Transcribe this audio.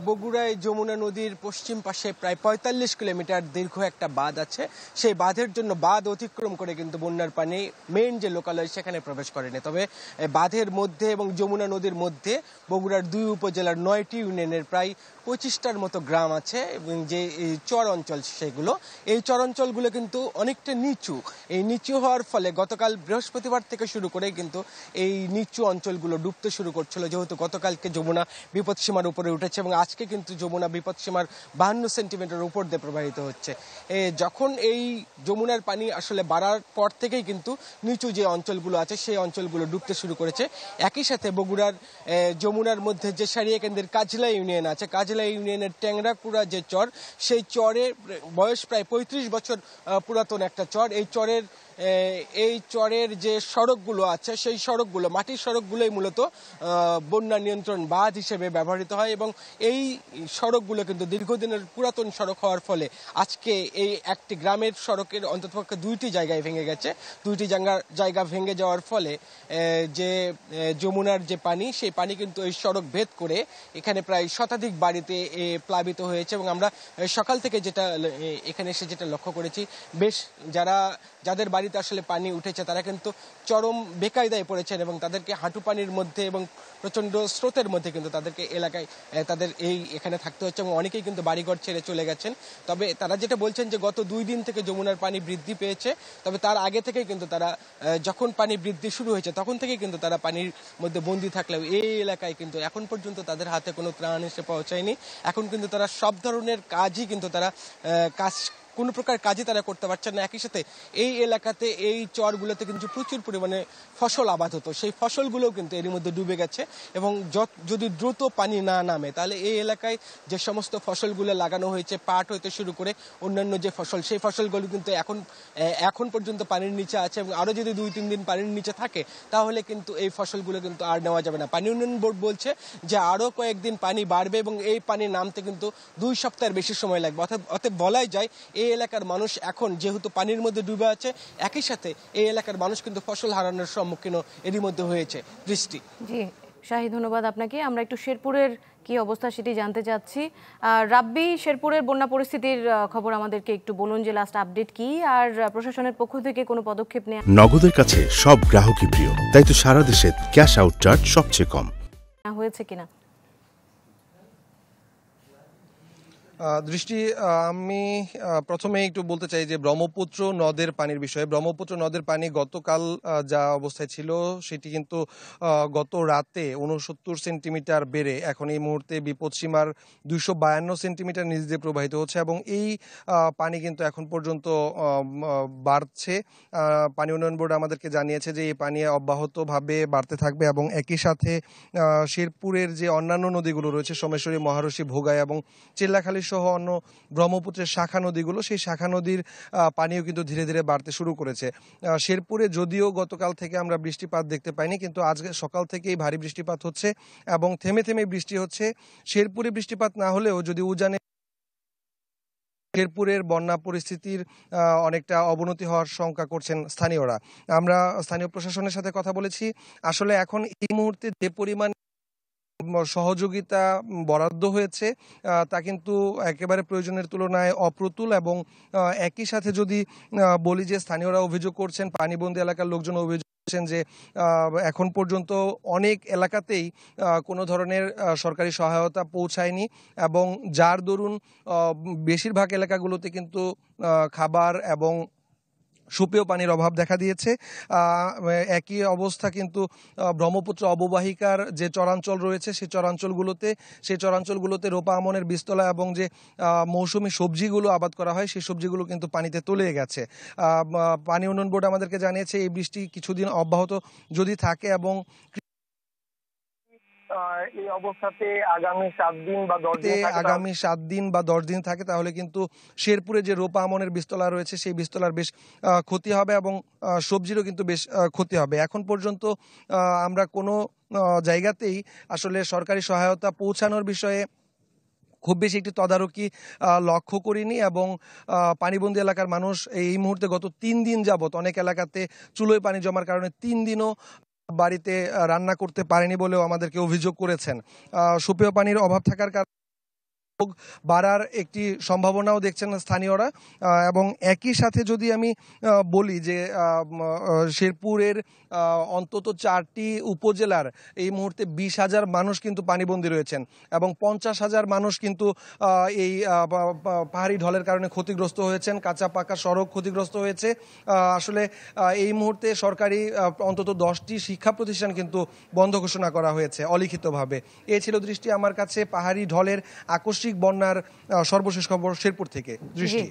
বগুড়ায় যমুনা নদীর পশ্চিম পাশে প্রায় ৪৫ কিলোমিটার দীর্ঘ একটা বাঁধ আছে। সেই বাঁধের জন্য বাঁধ অতিক্রম করে কিন্তু বন্যার পানি মেইন যে লোকালয় সেখানে প্রবেশ করেনি। তবে বাঁধের মধ্যে এবং যমুনা নদীর মধ্যে বগুড়ার ২ উপজেলার ৯টি ইউনিয়নের প্রায় ২৫টার মতো গ্রাম আছে এবং যে চর অঞ্চল সেগুলো, এই চর অঞ্চলগুলো কিন্তু অনেকটা নিচু। এই নিচু হওয়ার ফলে গতকাল বৃহস্পতিবার থেকে শুরু করে কিন্তু এই নিচু অঞ্চলগুলো ডুবতে শুরু করছিল, যেহেতু গতকালকে যমুনা বিপদসীমার উপরে উঠেছে এবং আজকে কিন্তু যমুনা বিপদসীমার ৫২ সেন্টিমিটার উপর দিয়ে প্রবাহিত হচ্ছে। যখন এই যমুনার পানি আসলে বাড়ার পর থেকেই কিন্তু নিচু যে অঞ্চলগুলো আছে সেই অঞ্চলগুলো ডুবতে শুরু করেছে। একই সাথে বগুড়ার যমুনার মধ্যে যে সারিয়াকেন্দ্রের কাজলা ইউনিয়ন আছে, কাজলা ইউনিয়নের ট্যাংরাকুড়া যে চর, সেই চরে বয়স প্রায় ৩৫ বছর পুরাতন একটা চর। এই চরের যে সড়কগুলো আছে সেই সড়কগুলো, মাটির সড়কগুলোই মূলত বন্যা নিয়ন্ত্রণ বাঁধ হিসেবে ব্যবহৃত হয় এবং এই সড়কগুলো কিন্তু দীর্ঘদিনের পুরাতন সড়ক হওয়ার ফলে আজকে এই একটি গ্রামের সড়কের অন্ততপক্ষে ২টি জায়গায় ভেঙে গেছে। ২টি জায়গা ভেঙে যাওয়ার ফলে যে যমুনার যে পানি, সেই পানি কিন্তু এই সড়ক ভেদ করে এখানে প্রায় শতাধিক বাড়িতে প্লাবিত হয়েছে। এবং আমরা সকাল থেকে এখানে এসে যেটা লক্ষ্য করেছি, বেশ যাদের বাড়িতে আসলে পানি উঠেছে তারা কিন্তু চরম বেকায়দায় পড়েছেন এবং তাদেরকে হাঁটু পানির মধ্যে এবং প্রচন্ড স্রোতের মধ্যে কিন্তু তাদেরকে এলাকায় এখানে থাকতে হচ্ছে এবং অনেকেই কিন্তু বাড়িঘর ছেড়ে চলে গেছেন। তবে তারা যেটা বলছেন যে গত ২ দিন থেকে যমুনার পানি বৃদ্ধি পেয়েছে, তবে তার আগে থেকেই কিন্তু তারা যখন পানি বৃদ্ধি শুরু হয়েছে তখন থেকেই কিন্তু তারা পানির মধ্যে বন্দী থাকলেও এই এলাকায় কিন্তু এখন পর্যন্ত তাদের হাতে কোনো ত্রাণ এসে পৌঁছায়নি। এখন কিন্তু তারা সব ধরনের কাজই কিন্তু কোনো প্রকার কাজই তারা করতে পারছেন না। একই সাথে এই এলাকাতে এই চরগুলোতে কিন্তু প্রচুর পরিমাণে ফসল আবাদ হতো, সেই ফসলগুলোও কিন্তু এর মধ্যে ডুবে গেছে এবং যদি দ্রুত পানি না নামে তাহলে এই এলাকায় যে সমস্ত ফসলগুলো লাগানো হয়েছে, পাট হইতে শুরু করে অন্যান্য যে ফসল, সেই ফসলগুলো কিন্তু এখন পর্যন্ত পানির নিচে আছে এবং আরও যদি ২-৩ দিন পানির নিচে থাকে তাহলে কিন্তু এই ফসলগুলো কিন্তু আর নেওয়া যাবে না। পানি উন্নয়ন বোর্ড বলছে যে আরও কয়েকদিন পানি বাড়বে এবং এই পানি নামতে কিন্তু ২ সপ্তাহের বেশি সময় লাগবে। অতএব বলাই যায় এই এলাকার মানুষ এখন যেহেতু পানির মধ্যে ডুবে আছে, একই সাথে এই এলাকার মানুষ কিন্তু ফসল হারানোর সম্মুখীন এরই মধ্যে হয়েছে। দৃষ্টি। জি শাহী, ধন্যবাদ আপনাকে। আমরা একটু শেরপুরের কি অবস্থা সেটি জানতে চাচ্ছি। রাব্বি, শেরপুরের বন্যা পরিস্থিতির খবর আমাদেরকে একটু বলুন যে লাস্ট আপডেট কি, আর প্রশাসনের পক্ষ থেকে কোনো পদক্ষেপ নেওয়া? নগদের কাছে সব গ্রাহকই প্রিয়, তাই তো সারা দেশে ক্যাশ আউট চার্জ সবচেয়ে কম হয়েছে কিনা? দৃষ্টি, আমি প্রথমে একটু বলতে চাই যে ব্রহ্মপুত্র নদের পানির বিষয়ে। ব্রহ্মপুত্র নদের পানি গতকাল যা অবস্থায় ছিল সেটি কিন্তু গত রাতে ৬৯ সেন্টিমিটার বেড়ে এখন এই মুহূর্তে বিপদসীমার ২৫২ সেন্টিমিটার নিচ দিয়ে প্রবাহিত হচ্ছে এবং এই পানি কিন্তু এখন পর্যন্ত বাড়ছে। পানি উন্নয়ন বোর্ড আমাদেরকে জানিয়েছে যে এই পানি অব্যাহতভাবে বাড়তে থাকবে এবং একই সাথে শেরপুরের যে অন্যান্য নদীগুলো রয়েছে, সোমেশ্বরী, মহারশী, ভোগাই এবং চিল্লাখালী সহ অন্য ব্রহ্মপুত্রের শাখা নদীগুলো, সেই শাখা নদীর পানিও কিন্তু ধীরে ধীরে বাড়তে শুরু করেছে। শেরপুরে যদিও গতকাল থেকে আমরা বৃষ্টিপাত দেখতে পাইনি, কিন্তু আজকে সকাল থেকেই ভারী বৃষ্টিপাত হচ্ছে এবং থেমে থেমে বৃষ্টি হচ্ছে। শেরপুরে বৃষ্টিপাত না হলেও যদি উজানে শেরপুরের বন্যা পরিস্থিতির অনেকটা অবনতি হওয়ার শঙ্কা করছেন স্থানীয়রা। আমরা স্থানীয় প্রশাসনের সাথে কথা বলেছি। আসলে এখন এই মুহূর্তে যে পরিমাণ সহযোগিতা বরাদ্দ হয়েছে তা কিন্তু একেবারে প্রয়োজনের তুলনায় অপ্রতুল এবং একই সাথে যদি বলি যে স্থানীয়রা অভিযোগ করছেন, পানিবন্দী এলাকার লোকজন অভিযোগ করছেন যে এখন পর্যন্ত অনেক এলাকাতেই কোনো ধরনের সরকারি সহায়তা পৌঁছায়নি এবং যার দরুন বেশিরভাগ এলাকাগুলোতে কিন্তু খাবার এবং সুপেয় পানির অভাব দেখা দিয়েছে। একই অবস্থা কিন্তু ব্রহ্মপুত্র অববাহিকার যে চরাঞ্চল রয়েছে সেই চরাঞ্চলগুলোতে রোপা আমনের বীজতলা এবং যে মৌসুমি সবজিগুলো আবাদ করা হয় সেই সবজিগুলো কিন্তু পানিতে তলিয়ে গেছে। পানি উন্নয়ন বোর্ড আমাদেরকে জানিয়েছে এই বৃষ্টি কিছুদিন অব্যাহত যদি থাকে এবং এই অবস্থাতে আগামী 7 দিন বা 10 দিন থাকে তাহলে কিন্তু শেরপুরে যে রোপা আমনের বীজতলা রয়েছে সেই বীজতলার বেশ ক্ষতি হবে এবং সবজিরও কিন্তু বেশ ক্ষতি হবে। এখন পর্যন্ত আমরা কোনো জায়গাতেই আসলে সরকারি সহায়তা পৌঁছানোর বিষয়ে খুব বেশি একটি তদারকি লক্ষ্য করিনি এবং পানিবন্দী এলাকার মানুষ এই মুহূর্তে গত 3 দিন যাবৎ অনেক এলাকাতে চুলোয় পানি জমার কারণে 3 দিনও বাড়িতে রান্না করতে পারেনি বলেও আমাদেরকে অভিযোগ করেছেন। সুপেয় পানির অভাব থাকার কারণে বাড়ার একটি সম্ভাবনাও দেখছেন স্থানীয়রা। এবং একই সাথে যদি আমি বলি যে শেরপুরের অন্তত 4টি উপজেলার এই মুহূর্তে 20,000 মানুষ কিন্তু পানিবন্দী রয়েছেন এবং 50,000 মানুষ কিন্তু এই পাহাড়ি ঢলের কারণে ক্ষতিগ্রস্ত হয়েছেন। কাঁচা পাকা সড়ক ক্ষতিগ্রস্ত হয়েছে। আসলে এই মুহূর্তে সরকারি অন্তত 10টি শিক্ষা প্রতিষ্ঠান কিন্তু বন্ধ ঘোষণা করা হয়েছে অলিখিতভাবে। এ ছিল দৃষ্টি আমার কাছে পাহাড়ি ঢলের আকস্মিক বন্যার সর্বশেষ খবর শেরপুর থেকে। দৃষ্টি।